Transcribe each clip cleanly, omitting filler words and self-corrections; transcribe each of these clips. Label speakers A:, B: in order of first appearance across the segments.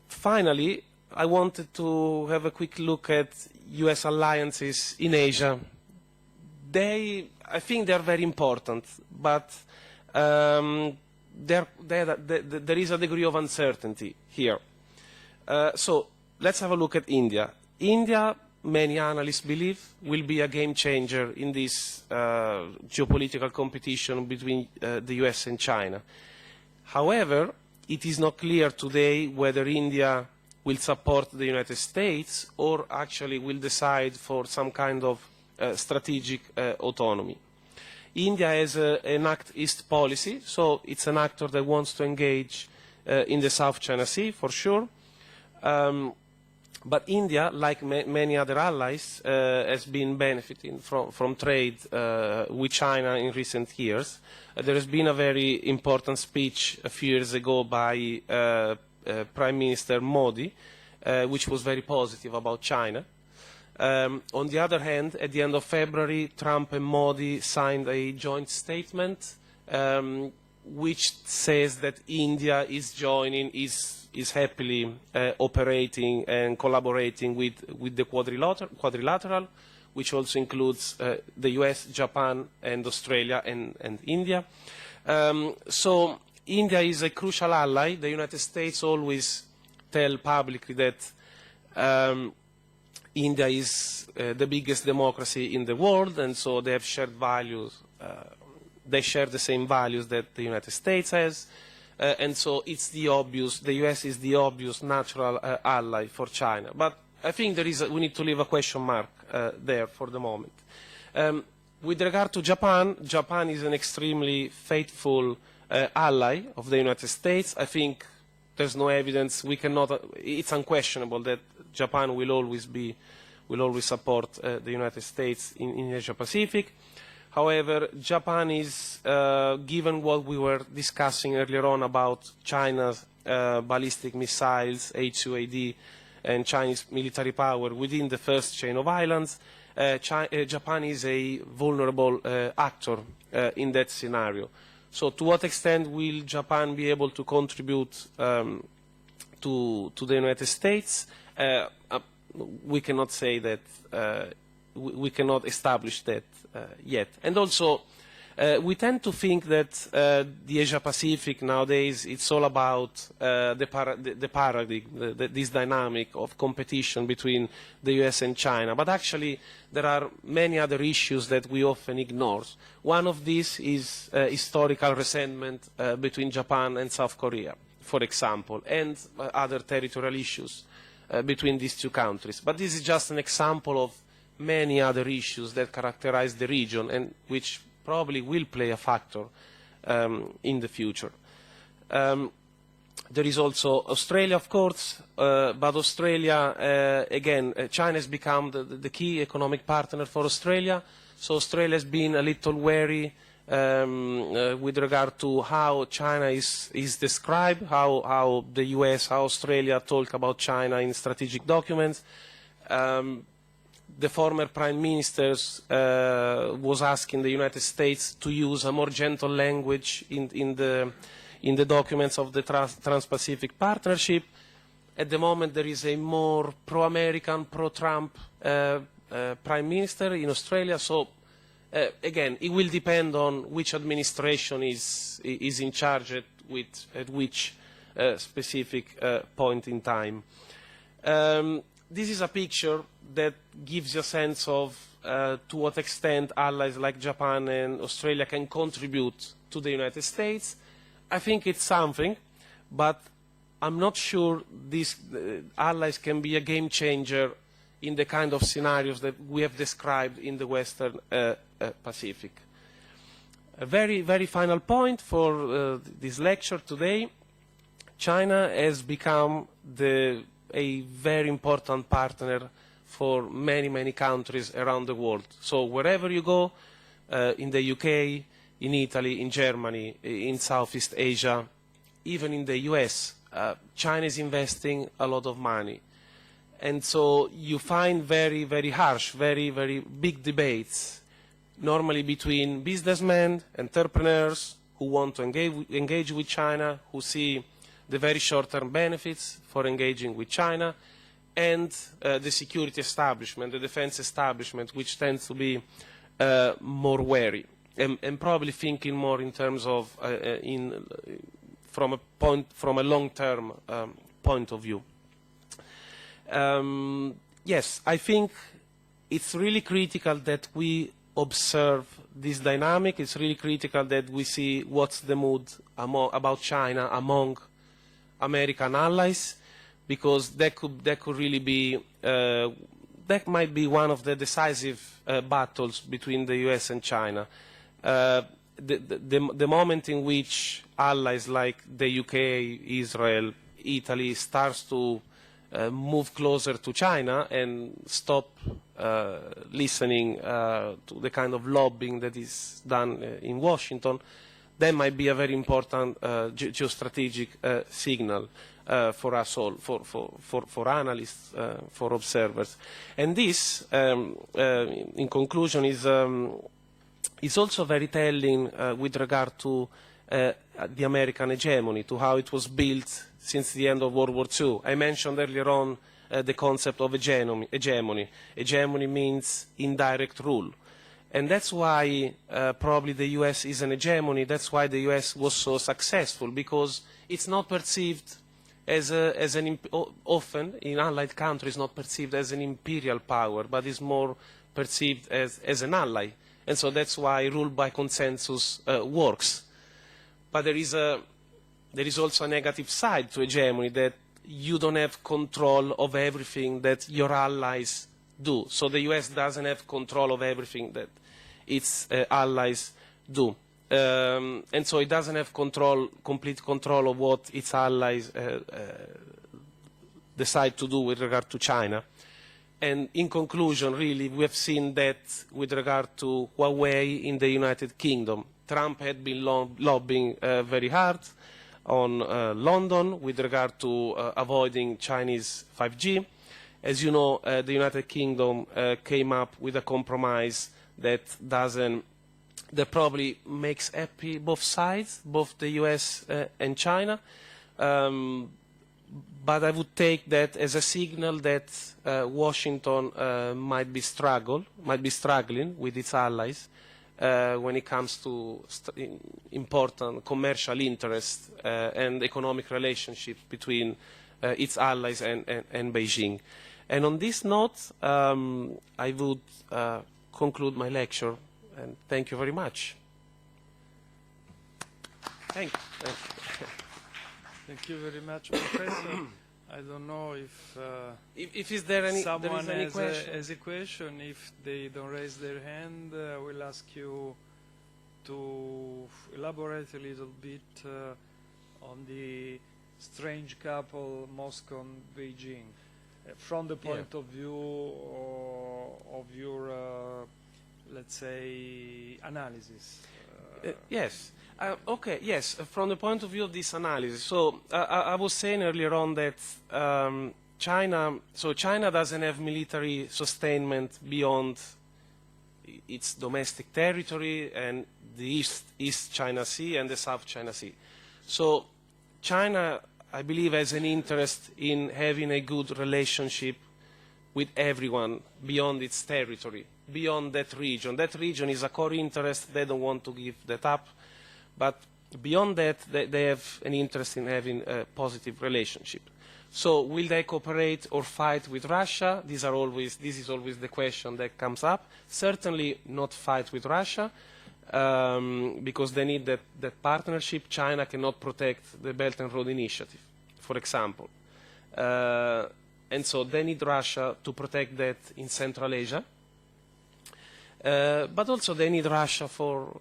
A: Finally, I wanted to have a quick look at U.S. alliances in Asia. I think they are very important, but there is a degree of uncertainty here. So let's have a look at India. India, many analysts believe, will be a game changer in this geopolitical competition between the US and China. However, it is not clear today whether India will support the United States or actually will decide for some kind of strategic autonomy. India has an Act East policy, so it's an actor that wants to engage in the South China Sea, for sure. But India, like many other allies, has been benefiting from trade with China in recent years. There has been a very important speech a few years ago by Prime Minister Modi, which was very positive about China. On the other hand, at the end of February, Trump and Modi signed a joint statement which says that India is joining, is happily operating and collaborating with the quadrilateral, which also includes the US, Japan, and Australia and India. So India is a crucial ally. The United States always tell publicly that India is the biggest democracy in the world, and so they have shared values. They share the same values that the United States has, and so it's the obvious. The US is the obvious natural ally for China. But I think we need to leave a question mark there for the moment. With regard to Japan, Japan is an extremely faithful ally of the United States. I think there's no evidence. We cannot. It's unquestionable that Japan will always support the United States in Asia-Pacific. However, Japan is, given what we were discussing earlier on about China's ballistic missiles, H-2AD, and Chinese military power within the first chain of islands, Japan is a vulnerable actor in that scenario. So to what extent will Japan be able to contribute to the United States? We cannot say that, we cannot establish that yet. And also, we tend to think that the Asia-Pacific nowadays, it's all about the paradigm, this dynamic of competition between the US and China. But actually, there are many other issues that we often ignore. One of these is historical resentment between Japan and South Korea, for example, and other territorial issues between these two countries. But this is just an example of many other issues that characterize the region and which probably will play a factor in the future. There is also Australia, of course, but Australia, again, China has become the key economic partner for Australia, so Australia has been a little wary with regard to how China is described, how the US, how Australia talk about China in strategic documents. The former prime minister was asking the United States to use a more gentle language in the documents of the Trans-Pacific Partnership. At the moment, there is a more pro-American, pro-Trump prime minister in Australia. So, again, it will depend on which administration is in charge at which specific point in time. This is a picture that gives you a sense of to what extent allies like Japan and Australia can contribute to the United States. I think it's something, but I'm not sure these allies can be a game changer in the kind of scenarios that we have described in the Western Pacific. A very, very final point for this lecture today. China has become a very important partner for many, many countries around the world. So wherever you go, in the UK, in Italy, in Germany, in Southeast Asia, even in the US, China is investing a lot of money. And so you find very, very harsh, very, very big debates, normally between businessmen, entrepreneurs who want to engage with China, who see the very short-term benefits for engaging with China, and the security establishment, the defense establishment, which tends to be more wary and probably thinking more in terms of from a long-term point of view. Yes, I think it's really critical that we observe this dynamic. It's really critical that we see what's the mood about China among American allies, because that could really be that might be one of the decisive battles between the U.S. and China. The moment in which allies like the UK, Israel, Italy starts to move closer to China and stop listening to the kind of lobbying that is done in Washington, that might be a very important geostrategic signal for us all, for analysts, for observers. And this, in conclusion, is also very telling with regard to the American hegemony, to how it was built since the end of World War II. I mentioned earlier on the concept of hegemony. Hegemony means indirect rule. And that's why probably the US is an hegemony. That's why the US was so successful, because it's not perceived as often in allied countries, not perceived as an imperial power, but is more perceived as an ally. And so that's why rule by consensus works. But there is also a negative side to hegemony, that you don't have control of everything that your allies do. So the US doesn't have control of everything that its allies do. And so it doesn't have complete control of what its allies decide to do with regard to China. And in conclusion, really, we have seen that with regard to Huawei in the United Kingdom. Trump had been lobbying very hard on London with regard to avoiding Chinese 5G. As you know, the United Kingdom came up with a compromise that probably makes happy both sides, both the US and China. But I would take that as a signal that Washington might be struggling with its allies when it comes to important commercial interests and economic relationships between its allies and Beijing. And on this note, I would conclude my lecture, and thank you very much. Thank you.
B: Thank you very much, Professor. I don't know if
A: is there any,
B: someone
A: there is any
B: has a question. If they don't raise their hand, I will ask you to elaborate a little bit on the strange couple Moscow and Beijing from the point of view of your, let's say, analysis.
A: Yes. Okay, yes, from the point of view of this analysis. So I was saying earlier on that China doesn't have military sustainment beyond its domestic territory and the East China Sea and the South China Sea. So China, I believe, has an interest in having a good relationship with everyone beyond its territory, beyond that region. That region is a core interest. They don't want to give that up. But beyond that, they have an interest in having a positive relationship. So will they cooperate or fight with Russia? This is always the question that comes up. Certainly not fight with Russia, because they need that partnership. China cannot protect the Belt and Road Initiative, for example. And so they need Russia to protect that in Central Asia. But also they need Russia for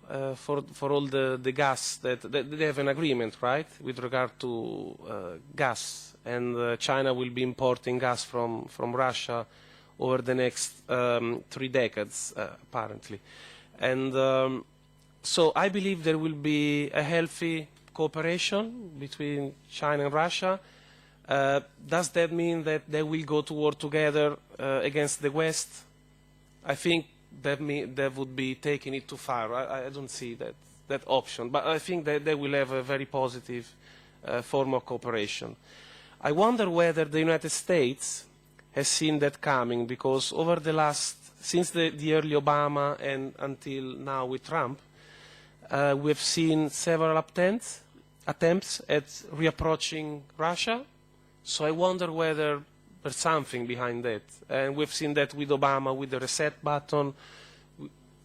A: all the gas that they have an agreement, right, with regard to gas, and China will be importing gas from Russia over the next 3 decades, apparently. And so I believe there will be a healthy cooperation between China and Russia. Does that mean that they will go to war together against the West? I think that would be taking it too far. I don't see that option. But I think that they will have a very positive form of cooperation. I wonder whether the United States has seen that coming, because over the since the early Obama and until now with Trump, we've seen several attempts at reapproaching Russia. So I wonder whether there's something behind that. And we've seen that with Obama, with the reset button.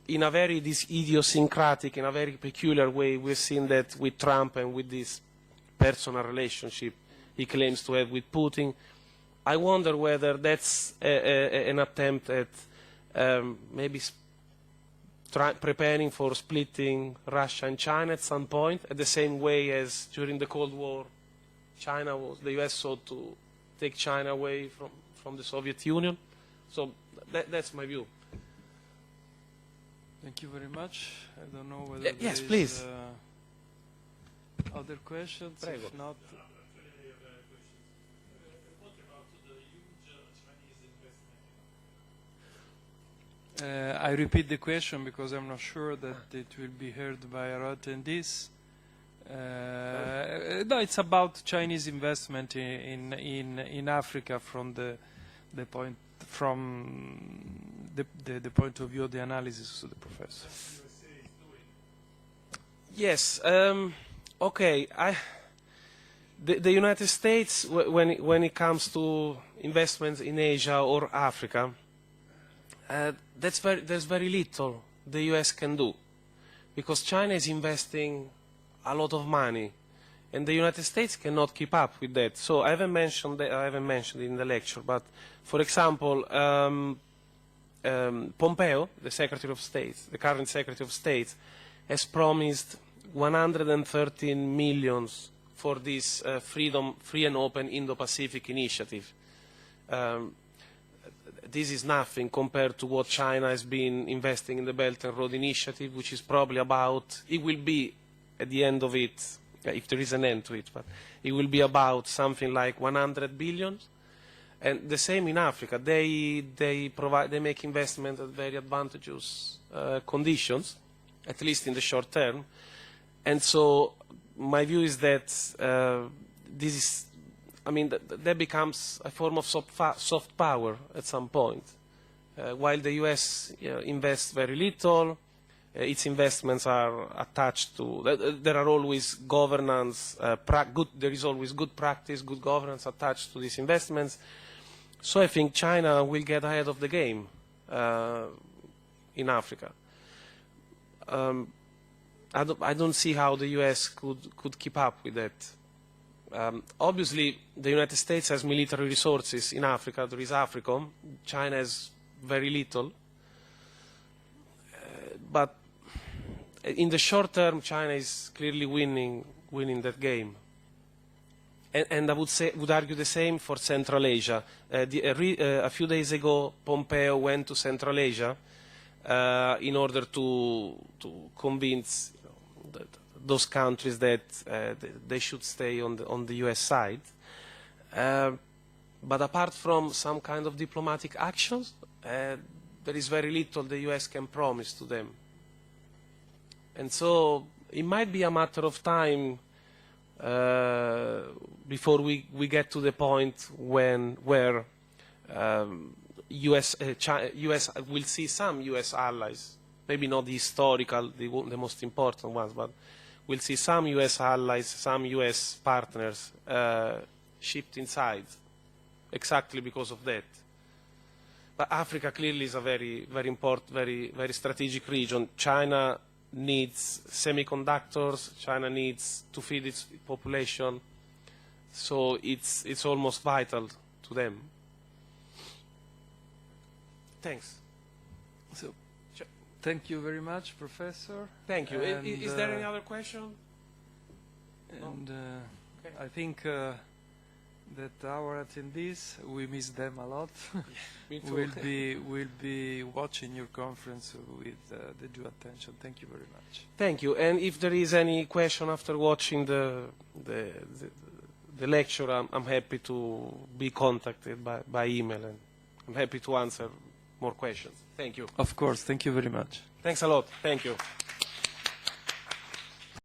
A: In a very idiosyncratic, in a very peculiar way, we've seen that with Trump and with this personal relationship he claims to have with Putin. I wonder whether that's an attempt at maybe preparing for splitting Russia and China at some point, at the same way as during the Cold War, the U.S. sought to take China away from the Soviet Union. So that's my view.
B: Thank you very much. I don't know whether
A: yes,
B: there
A: please.
B: is other questions.
A: Prego.
B: If not, I repeat the question because I'm not sure that it will be heard by our attendees. No, it's about Chinese investment in Africa from the point point of view of the analysis of the professor.
A: Yes. Okay. The United States, when it comes to investments in Asia or Africa, there's very little the U.S. can do, because China is investing a lot of money, and the United States cannot keep up with that. So I haven't mentioned it in the lecture, but for example, Pompeo, the Secretary of State, the current Secretary of State, has promised 113 million for this free and open Indo-Pacific initiative. This is nothing compared to what China has been investing in the Belt and Road Initiative, which is probably about, it will be at the end of it, if there is an end to it, but it will be about something like 100 billion. And the same in Africa. They make investment at very advantageous conditions, at least in the short term. And so my view is that that becomes a form of soft power at some point. While the U.S. invests very little, its investments are attached to, there are always governance, there is always good practice, good governance attached to these investments. So I think China will get ahead of the game in Africa. I don't see how the U.S. could keep up with that. Obviously, the United States has military resources in Africa. There is AFRICOM. China has very little. But in the short term, China is clearly winning that game. And I would argue the same for Central Asia. A few days ago, Pompeo went to Central Asia in order to convince those countries that they should stay on the U.S. side. But apart from some kind of diplomatic actions, there is very little the U.S. can promise to them. And so it might be a matter of time before we get to the point where US will see some US allies, maybe not the historical, the most important ones, but we'll see some US allies, some US partners shift inside, exactly because of that. But Africa clearly is a very, very important, very strategic region. China needs semiconductors. China needs to feed its population. So it's almost vital to them. Thanks.
B: So, thank you very much, Professor.
A: Thank you.
B: And,
A: is there any other question?
B: And
A: Okay.
B: I think that our attendees, we miss them a lot.
A: Me too.
B: will be watching your conference with the due attention. Thank you very much.
A: Thank you. And if there is any question after watching the lecture, I'm happy to be contacted by email, and I'm happy to answer more questions. Thank you.
B: Of course. Thank you very much.
A: Thanks a lot. Thank you.